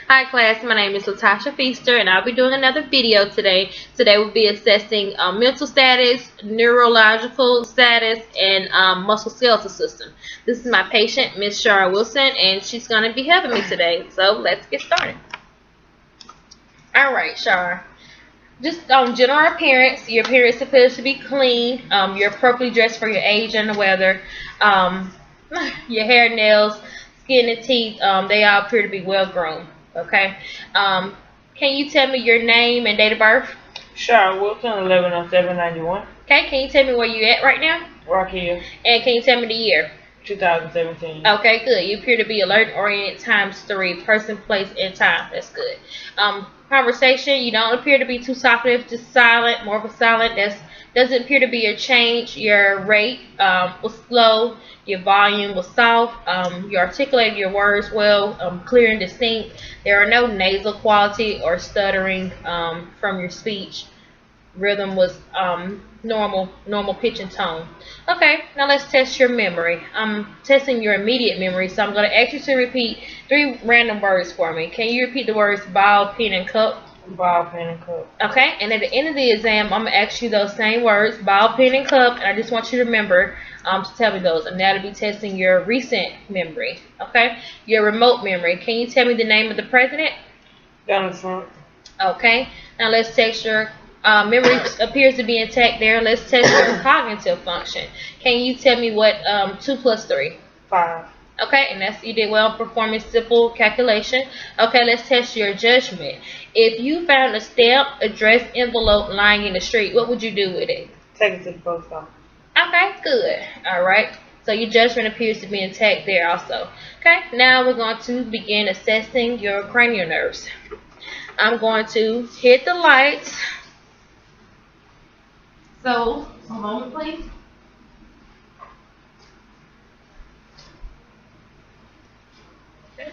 Hi class, my name is Latasha Feaster and I'll be doing another video today. Today we'll be assessing mental status, neurological status, and musculoskeletal system. This is my patient, Miss Shara Wilson, and she's going to be helping me today. So let's get started. Alright, Shara. Just general appearance, your appearance appears to be clean. You're appropriately dressed for your age and the weather. Your hair, nails, skin, and teeth, they all appear to be well groomed. Okay. Can you tell me your name and date of birth? Sure, Wilson, 11/07/91. Okay. Can you tell me where you at right now? Rock Hill, And can you tell me the year? 2017. Okay, good. You appear to be alert, oriented, times 3, person, place, and time. That's good. Conversation, you don't appear to be too talkative, just silent, more of a silent. That doesn't appear to be a change. Your rate was slow, your volume was soft, you articulated your words well, clear and distinct. There are no nasal quality or stuttering from your speech. Rhythm was normal pitch and tone. Okay, now let's test your memory. I'm testing your immediate memory, so I'm going to ask you to repeat 3 random words for me. Can you repeat the words ball, pen, and cup? Ball, pen, and cup. Okay, and at the end of the exam, I'm going to ask you those same words, ball, pen, and cup, and I just want you to remember to tell me those. And that'll be testing your recent memory, okay? Your remote memory. Can you tell me the name of the president? Donald Trump. Okay, now let's test your memory appears to be intact there. Let's test your cognitive function. Can you tell me what 2 plus 3? 5. Okay, and you did well performing simple calculation. Okay, let's test your judgment. If you found a stamped address envelope lying in the street, what would you do with it? Take it to the post office. Okay, good. All right. So your judgment appears to be intact there also. Okay, now we're going to begin assessing your cranial nerves. I'm going to hit the lights. So, a moment, please. Okay.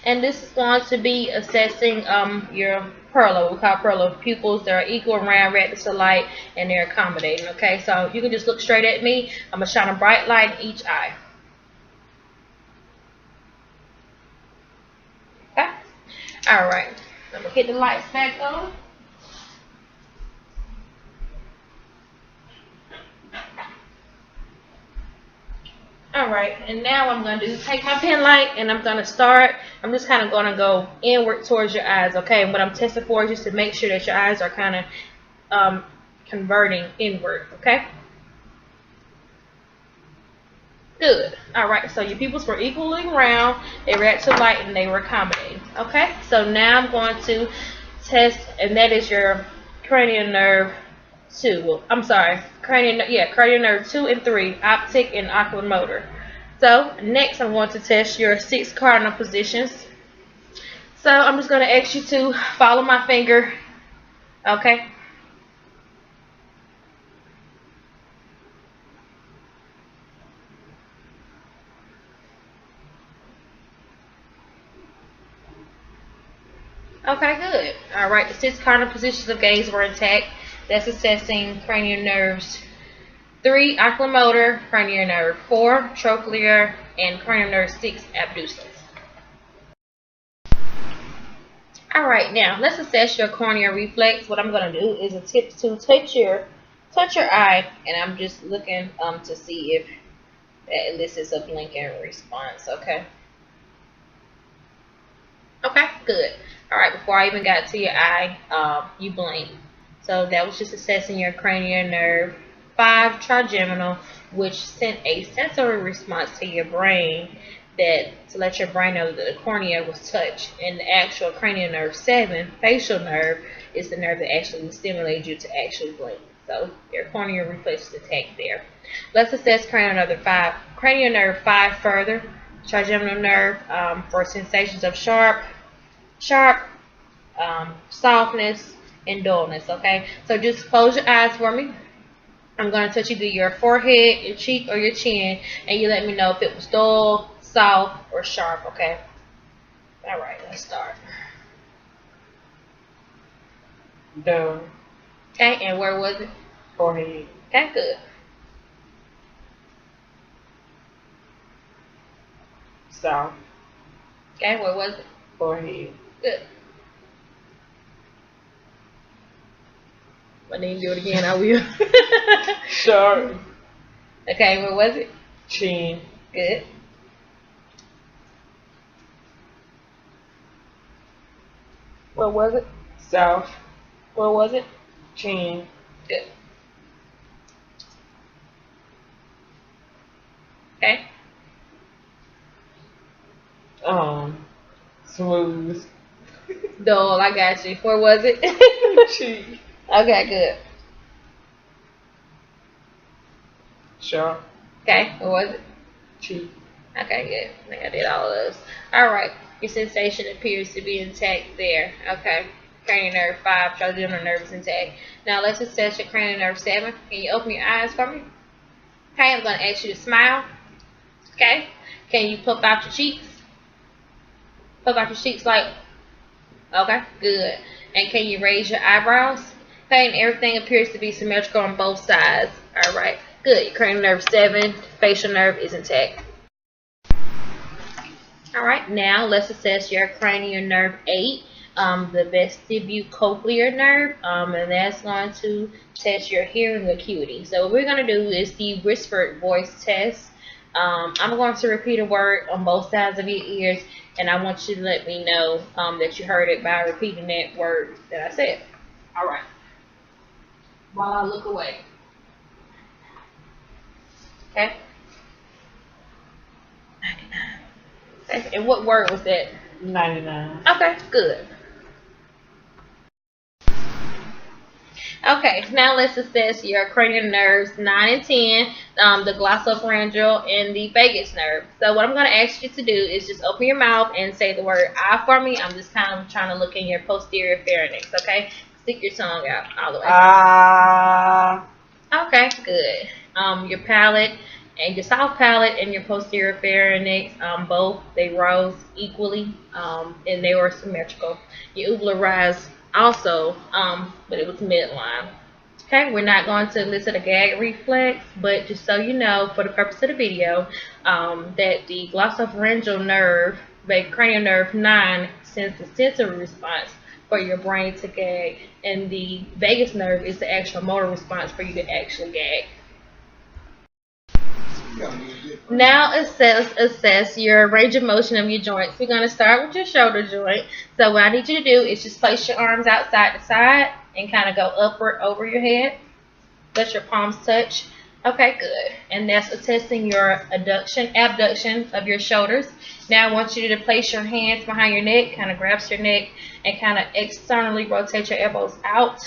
And this is going to be assessing your perla. We call perla pupils. They're equal, round, radius of light, and they're accommodating. Okay, so you can just look straight at me. I'm going to shine a bright light in each eye. Okay? Alright. I'm going to hit the lights back on. Alright, and now what I'm going to do is take my pen light and I'm going to start. I'm just kind of going to go inward towards your eyes, okay? And what I'm testing for is just to make sure that your eyes are kind of converting inward, okay? Good. Alright, so your pupils were equally round, they were at to light, and they were accommodating, okay? So now I'm going to test, and that is your cranial nerve 2. I'm sorry, cranial nerve 2 and 3, optic and oculomotor. So next I'm going to test your 6 cardinal positions. So I'm just going to ask you to follow my finger, okay? Okay, good. Alright, the 6 cardinal positions of gaze were intact. That's assessing cranial nerves 3, oculomotor, cranial nerve 4, trochlear, and cranial nerve 6, abducens. Alright, now let's assess your corneal reflex. What I'm going to do is attempt to touch your eye, and I'm just looking to see if that elicits a blinking response, okay? Okay, good. Alright, before I even got to your eye, you blinked. So that was just assessing your cranial nerve 5 trigeminal, which sent a sensory response to your brain to let your brain know that the cornea was touched. And the actual cranial nerve 7, facial nerve, is the nerve that actually stimulates you to actually blink. So your corneal reflex is attacked there. Let's assess cranial nerve 5 further. Trigeminal nerve for sensations of sharp, softness, and dullness, okay? So just close your eyes for me. I'm going to touch either your forehead, your cheek, or your chin, and you let me know if it was dull, soft, or sharp, okay? Alright, let's start. Dull. Okay, and where was it? Forehead. Okay, good. Soft. Okay, what was it? Forehead. Good. If I need to do it again, I will. Sharp. Okay, what was it? Chin. Good. What was it? South. What was it? Chin. Good. Okay. Smooth. Dull, I got you. What was it? Cheek. Okay, good. Sharp. Okay, what was it? Cheek. Okay, good. I think I did all of those. Alright, your sensation appears to be intact there. Okay. Cranial nerve 5, trigeminal nerve is intact. Now let's assess your cranial nerve 7. Can you open your eyes for me? Okay, I'm going to ask you to smile. Okay. Can you puff out your cheeks? Puff out your cheeks like, okay, good. And can you raise your eyebrows? Okay, and everything appears to be symmetrical on both sides. Alright, good. Your cranial nerve 7, facial nerve is intact. Alright, now let's assess your cranial nerve 8, the vestibulocochlear nerve, and that's going to test your hearing acuity. So what we're going to do is the whispered voice test. I'm going to repeat a word on both sides of your ears, and I want you to let me know that you heard it by repeating that word that I said. Alright, while I look away. Okay? And what word was that? 99. Okay, good. Okay, now let's assess your cranial nerves 9 and 10, the glossopharyngeal and the vagus nerve. So what I'm going to ask you to do is just open your mouth and say the word I for me. I'm just kind of trying to look in your posterior pharynx, okay? Stick your tongue out all the way. Okay, good. Your palate and your soft palate and your posterior pharynx, both, they rose equally, and they were symmetrical. Your uvula rise also, but it was midline. Okay, we're not going to elicit a gag reflex, but just so you know, for the purpose of the video, that the glossopharyngeal nerve, the cranial nerve 9, sends the sensory response for your brain to gag, and the vagus nerve is the actual motor response for you to actually gag. Now assess your range of motion of your joints. We're going to start with your shoulder joint. So what I need you to do is just place your arms out side to side and kind of go upward over your head. Let your palms touch. Okay, good. And that's assessing your abduction of your shoulders. Now I want you to place your hands behind your neck, kind of grasp your neck, and kind of externally rotate your elbows out.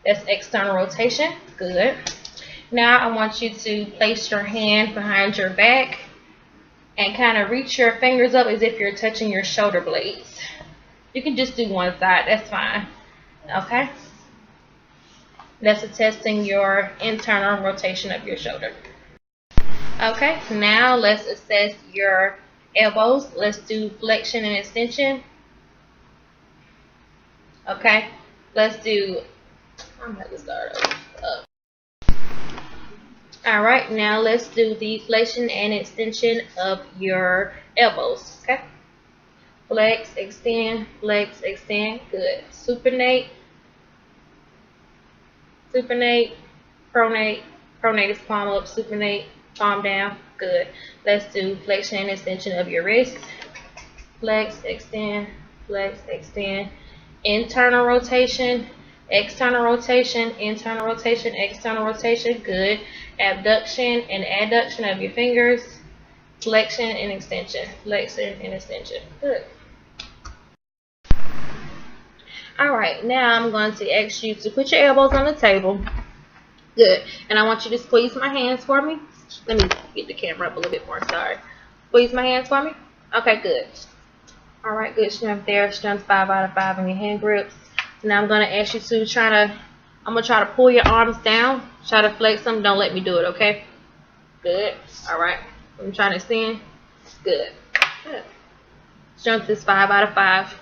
That's external rotation. Good. Now I want you to place your hand behind your back and kind of reach your fingers up as if you're touching your shoulder blades. You can just do one side, that's fine. Okay? That's attesting your internal rotation of your shoulder. Okay, now let's assess your elbows. Let's do flexion and extension. Okay, let's do, I'm going to start over. Alright, now let's do the flexion and extension of your elbows. Okay? Flex, extend, good. Supinate, pronate is palm up, supinate, palm down, good. Let's do flexion and extension of your wrist. Flex, extend, internal rotation, external rotation, internal rotation, external rotation, good. Abduction and adduction of your fingers, flexion and extension, good. Alright, now I'm going to ask you to put your elbows on the table, good. And I want you to squeeze my hands for me. Let me get the camera up a little bit more, sorry. Squeeze my hands for me. Okay, good. Alright, good strength there, strength 5 out of 5 in your hand grips. Now I'm going to ask you to I'm going to try to pull your arms down. Try to flex them. Don't let me do it, okay? Good. Alright. I'm trying to extend. Good. Good. Strength is 5 out of 5.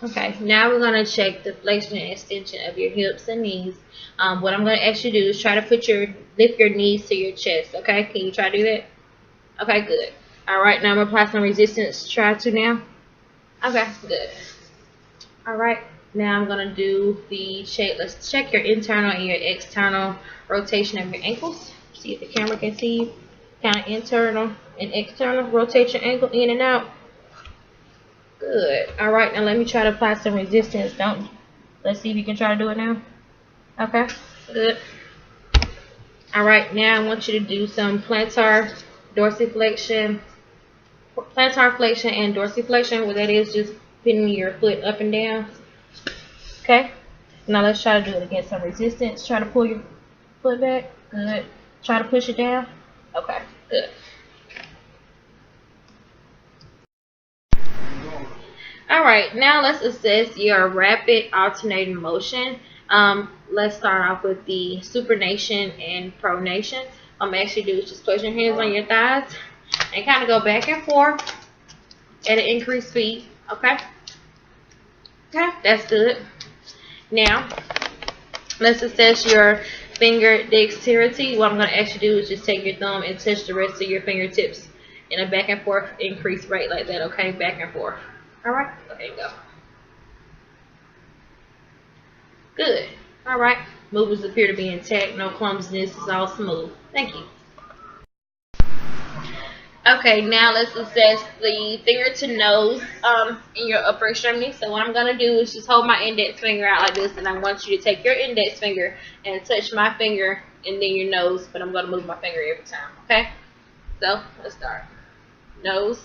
Okay. Now we're going to check the flexion and extension of your hips and knees. What I'm going to ask you to do is try to lift your knees to your chest, okay? Can you try to do that? Okay, good. Alright, now I'm going to apply some resistance. Try to now. Okay, good. Alright, now I'm going to do the check. Let's check your internal and your external rotation of your ankles. See if the camera can see you. Kind of internal and external. Rotate your ankle in and out. Good. Alright, now let me try to apply some resistance. Let's see if you can try to do it now. Okay, good. Alright, now I want you to do some plantar dorsiflexion. Plantar flexion and dorsiflexion. What that is, just pinning your foot up and down. Okay. Now let's try to do it against some resistance. Try to pull your foot back. Good. Try to push it down. Okay, good. Alright, now let's assess your rapid alternating motion. Let's start off with the supination and pronation. What I'm actually do is just place your hands on your thighs and kind of go back and forth at an increased speed. Okay? Okay, that's good. Now, let's assess your finger dexterity. What I'm going to actually do is just take your thumb and touch the rest of your fingertips in a back and forth increased rate like that. Okay, back and forth. Alright, go ahead and go. Good. Alright, movements appear to be intact. No clumsiness. It's all smooth. Thank you. Okay, now let's assess the finger to nose in your upper extremity. So what I'm going to do is just hold my index finger out like this, and I want you to take your index finger and touch my finger and then your nose, but I'm going to move my finger every time. Okay? So, let's start. Nose.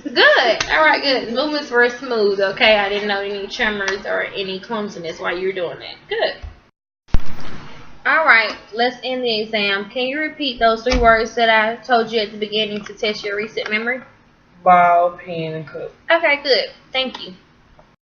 Good. Alright, good. Movements were smooth, okay? I didn't know any tremors or any clumsiness while you were doing that. Good. Alright, let's end the exam. Can you repeat those 3 words that I told you at the beginning to test your recent memory? Ball, pen, and cup. Okay, good. Thank you.